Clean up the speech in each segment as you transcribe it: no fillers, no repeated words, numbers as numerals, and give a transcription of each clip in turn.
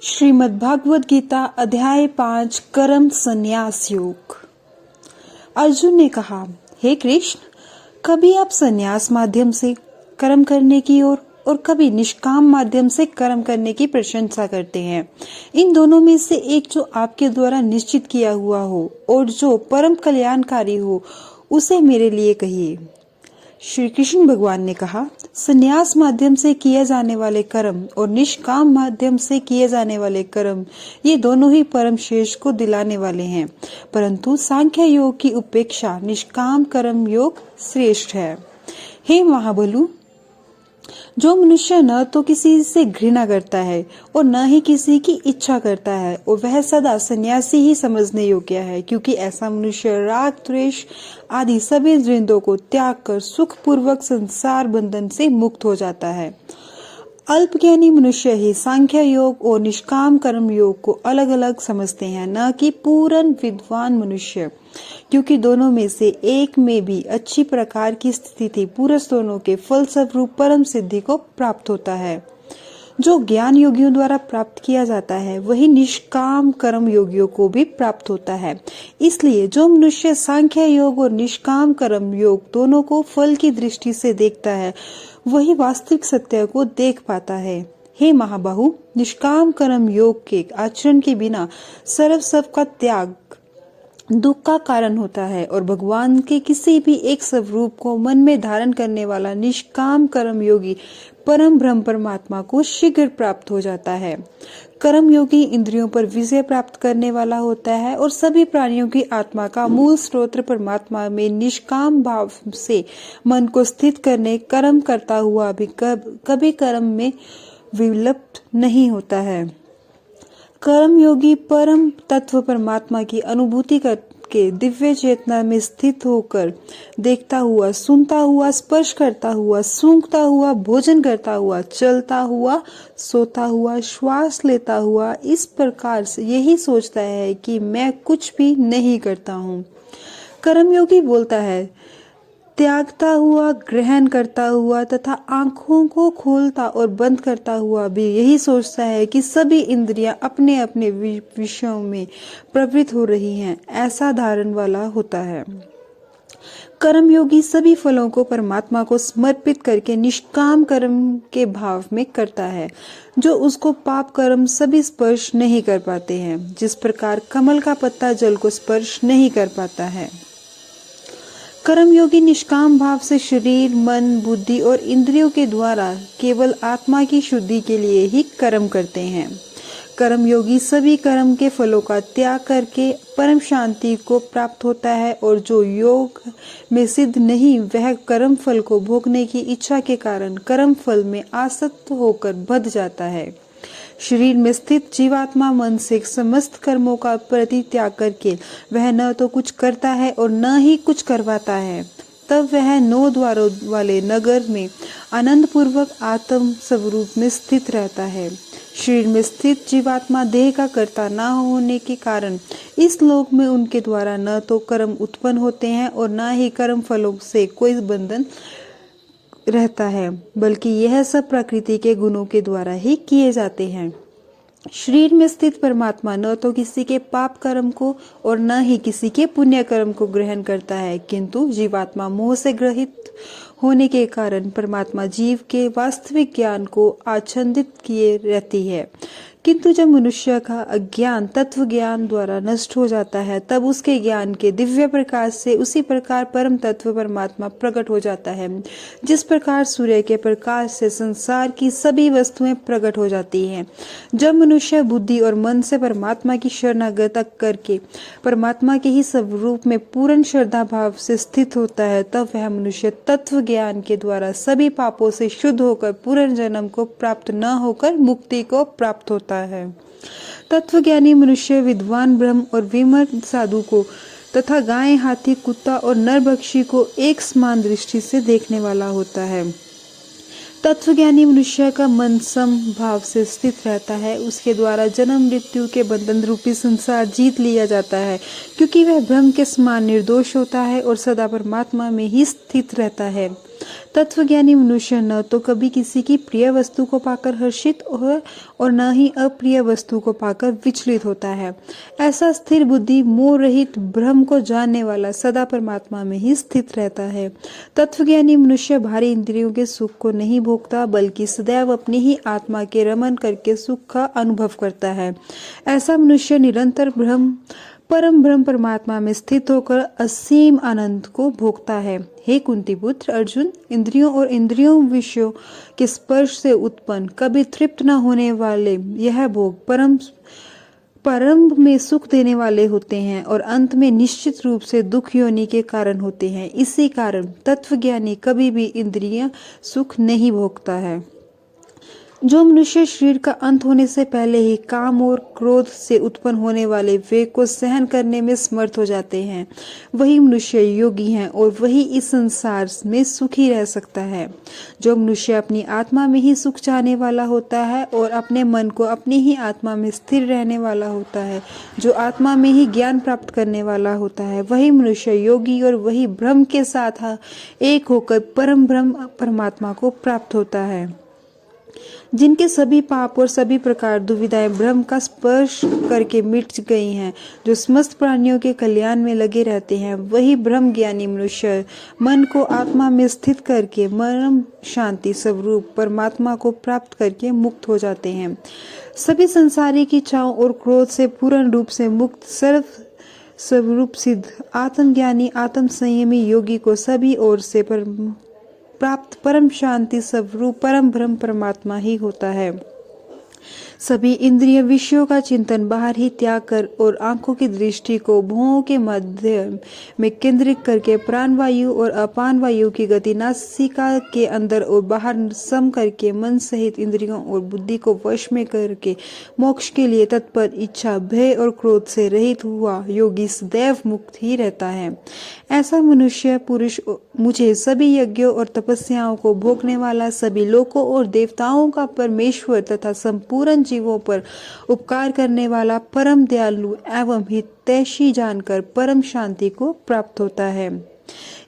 श्रीमद् भागवत गीता अध्याय 5 कर्म संन्यास योग। अर्जुन ने कहा, हे कृष्ण, कभी आप संन्यास माध्यम से कर्म करने की और कभी निष्काम माध्यम से कर्म करने की प्रशंसा करते हैं। इन दोनों में से एक जो आपके द्वारा निश्चित किया हुआ हो और जो परम कल्याणकारी हो, उसे मेरे लिए कहिए। श्री कृष्ण भगवान ने कहा, संन्यास माध्यम से किए जाने वाले कर्म और निष्काम माध्यम से किए जाने वाले कर्म, ये दोनों ही परम श्रेष्ठ को दिलाने वाले हैं, परंतु सांख्य योग की उपेक्षा निष्काम कर्म योग श्रेष्ठ है। हे महाबलु, जो मनुष्य न तो किसी से घृणा करता है और न ही किसी की इच्छा करता है, और वह सदा सन्यासी ही समझने योग्य है, क्योंकि ऐसा मनुष्य राग द्वेष आदि सभी द्वंद्वों को त्याग कर सुख पूर्वक संसार बंधन से मुक्त हो जाता है। अल्पज्ञानी मनुष्य ही सांख्य योग और निष्काम कर्म योग को अलग अलग समझते हैं, न कि पूर्ण विद्वान मनुष्य, क्योंकि दोनों में से एक में भी अच्छी प्रकार की स्थिति पुरुष दोनों के फलस्वरूप परम सिद्धि को प्राप्त होता है। जो ज्ञान योगियों द्वारा प्राप्त किया जाता है, वही निष्काम कर्म योगियों को भी प्राप्त होता है। इसलिए जो मनुष्य सांख्य योग और निष्काम कर्म योग दोनों को फल की दृष्टि से देखता है, वही वास्तविक सत्य को देख पाता है। हे महाबाहु, निष्काम कर्म योग के आचरण के बिना सर्व सब का त्याग दुख का कारण होता है, और भगवान के किसी भी एक स्वरूप को मन में धारण करने वाला निष्काम कर्म योगी परम ब्रह्म परमात्मा को शीघ्र प्राप्त हो जाता है। कर्म योगी इंद्रियों पर विजय प्राप्त करने वाला होता है और सभी प्राणियों की आत्मा का मूल स्रोत परमात्मा में निष्काम भाव से मन को स्थित करने कर्म करता हुआ भी कभी कर्म में विलुप्त नहीं होता है। कर्म योगी परम तत्व परमात्मा की अनुभूति करके दिव्य चेतना में स्थित होकर देखता हुआ, सुनता हुआ, स्पर्श करता हुआ, सूंघता हुआ, भोजन करता हुआ, चलता हुआ, सोता हुआ, श्वास लेता हुआ, इस प्रकार से यही सोचता है कि मैं कुछ भी नहीं करता हूँ। कर्मयोगी बोलता है, त्यागता हुआ, ग्रहण करता हुआ तथा आंखों को खोलता और बंद करता हुआ भी यही सोचता है कि सभी इंद्रियां अपने अपने विषयों में प्रवृत्त हो रही हैं, ऐसा धारण वाला होता है। कर्मयोगी सभी फलों को परमात्मा को समर्पित करके निष्काम कर्म के भाव में करता है, जो उसको पाप कर्म सभी स्पर्श नहीं कर पाते हैं, जिस प्रकार कमल का पत्ता जल को स्पर्श नहीं कर पाता है। कर्मयोगी निष्काम भाव से शरीर, मन, बुद्धि और इंद्रियों के द्वारा केवल आत्मा की शुद्धि के लिए ही कर्म करते हैं। कर्मयोगी सभी कर्म के फलों का त्याग करके परम शांति को प्राप्त होता है, और जो योग में सिद्ध नहीं, वह कर्म फल को भोगने की इच्छा के कारण कर्म फल में आसक्त होकर बंध जाता है। शरीर में स्थित जीवात्मा मन से समस्त कर्मों का परित्याग करके वह न तो कुछ करता है और न ही कुछ करवाता है। तब वह 9 द्वारों वाले नगर में आनंद पूर्वक आत्म स्वरूप में स्थित रहता है। शरीर में स्थित जीवात्मा देह का कर्ता न होने के कारण इस लोक में उनके द्वारा न तो कर्म उत्पन्न होते हैं और न ही कर्म फलों से कोई बंधन रहता है, बल्कि यह सब प्रकृति के गुणों के द्वारा ही किए जाते हैं। शरीर में स्थित परमात्मा न तो किसी के पाप कर्म को और न ही किसी के पुण्य कर्म को ग्रहण करता है, किंतु जीवात्मा मोह से ग्रहित होने के कारण परमात्मा जीव के वास्तविक ज्ञान को आच्छादित किए रहती है। किंतु जब मनुष्य का अज्ञान तत्व ज्ञान द्वारा नष्ट हो जाता है, तब उसके ज्ञान के दिव्य प्रकाश से उसी प्रकार परम तत्व परमात्मा प्रकट हो जाता है, जिस प्रकार सूर्य के प्रकाश से संसार की सभी वस्तुएं प्रकट हो जाती हैं। जब मनुष्य बुद्धि और मन से परमात्मा की शरणागत करके परमात्मा के ही स्वरूप में पूर्ण श्रद्धा भाव से स्थित होता है, तब वह मनुष्य तत्व ज्ञान के द्वारा सभी पापों से शुद्ध होकर पुनर्जन्म को प्राप्त न होकर मुक्ति को प्राप्त होता है। तत्वज्ञानी मनुष्य विद्वान ब्रह्म और विमर्श साधु को तथा गाय, हाथी, कुत्ता और नरभक्षी को एक समान दृष्टि से देखने वाला होता है। तत्वज्ञानी मनुष्य का मन सम भाव से स्थित रहता है, उसके द्वारा जन्म मृत्यु के बंधन रूपी संसार जीत लिया जाता है, क्योंकि वह ब्रह्म के समान निर्दोष होता है और सदा परमात्मा में ही स्थित रहता है। तत्वज्ञानी मनुष्य न तो कभी किसी की प्रिय वस्तु को पाकर हर्षित हो और न ही अप्रिय वस्तु को पाकर विचलित होता है। ऐसा स्थिर बुद्धि मोह रहित ब्रह्म को जानने वाला सदा परमात्मा में ही स्थित रहता है। तत्वज्ञानी मनुष्य भारी इंद्रियों के सुख को नहीं भोगता, बल्कि सदैव अपनी ही आत्मा के रमन करके सुख का अनुभव करता है। ऐसा मनुष्य निरंतर परम ब्रह्म परमात्मा में स्थित होकर असीम आनंद को भोगता है। हे कुंती पुत्र अर्जुन, इंद्रियों और इंद्रियों विषयों के स्पर्श से उत्पन्न कभी तृप्त न होने वाले यह भोग प्रारंभ में सुख देने वाले होते हैं और अंत में निश्चित रूप से दुख योनि के कारण होते हैं। इसी कारण तत्वज्ञानी कभी भी इंद्रिय सुख नहीं भोगता है। जो मनुष्य शरीर का अंत होने से पहले ही काम और क्रोध से उत्पन्न होने वाले वेग को सहन करने में समर्थ हो जाते हैं, वही मनुष्य योगी हैं और वही इस संसार में सुखी रह सकता है। जो मनुष्य अपनी आत्मा में ही सुख चाहने वाला होता है और अपने मन को अपनी ही आत्मा में स्थिर रहने वाला होता है, जो आत्मा में ही ज्ञान प्राप्त करने वाला होता है, वही मनुष्य योगी और वही ब्रह्म के साथ एक होकर परम ब्रह्म परमात्मा को प्राप्त होता है। जिनके सभी पाप और सभी प्रकार दुविधाएं ब्रह्म का स्पर्श करके मिट गई हैं, जो समस्त प्राणियों के कल्याण में लगे रहते हैं, वही ब्रह्म ज्ञानी मनुष्य मन को आत्मा में स्थित करके परम शांति स्वरूप परमात्मा को प्राप्त करके मुक्त हो जाते हैं। सभी संसारी की इच्छाओं और क्रोध से पूर्ण रूप से मुक्त सर्व स्वरूप सिद्ध आत्मज्ञानी आत्म संयमी योगी को सभी ओर से प्राप्त परम शांति स्वरूप परम ब्रह्म परमात्मा ही होता है। सभी इंद्रिय विषयों का चिंतन बाहर ही त्याग कर और आंखों की दृष्टि को भुवों के मध्य में केंद्रित करके प्राण वायु और अपान वायु की गति नासिका के अंदर और बाहर सम करके मन सहित इंद्रियों और बुद्धि को वश में करके मोक्ष के लिए तत्पर इच्छा भय और क्रोध से रहित हुआ योगी सदैव मुक्त ही रहता है। ऐसा मनुष्य पुरुष मुझे सभी यज्ञों और तपस्याओं को भोगने वाला, सभी लोकों और देवताओं का परमेश्वर तथा संपूर्ण जीवों पर उपकार करने वाला, परम दयालु एवं हितैषी जानकर परम शांति को प्राप्त होता है।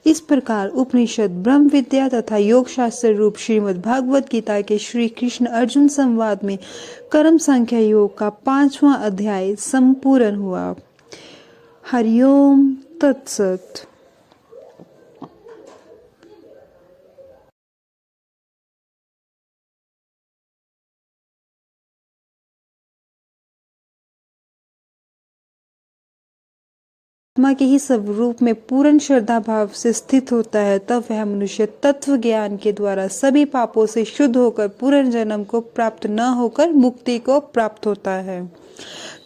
इस प्रकार उपनिषद ब्रह्म विद्या तथा योग शास्त्र रूप श्रीमद् भागवत गीता के श्री कृष्ण अर्जुन संवाद में कर्म संख्या योग का 5वां अध्याय संपूर्ण हुआ। हरिओम तत्सत। आत्मा के ही स्वरूप में पूर्ण श्रद्धा भाव से स्थित होता है, तब वह मनुष्य तत्व ज्ञान के द्वारा सभी पापों से शुद्ध होकर पूर्ण जन्म को प्राप्त न होकर मुक्ति को प्राप्त होता है।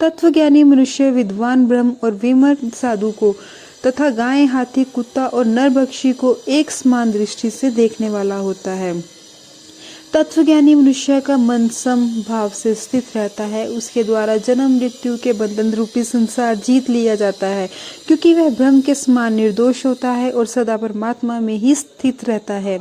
तत्वज्ञानी मनुष्य विद्वान ब्रह्म और विमर्श साधु को तथा गाय हाथी कुत्ता और नरभक्षी को एक समान दृष्टि से देखने वाला होता है। तत्वज्ञानी मनुष्य का मन सम भाव से स्थित रहता है, उसके द्वारा जन्म मृत्यु के बंधन रूपी संसार जीत लिया जाता है, क्योंकि वह ब्रह्म के समान निर्दोष होता है और सदा परमात्मा में ही स्थित रहता है।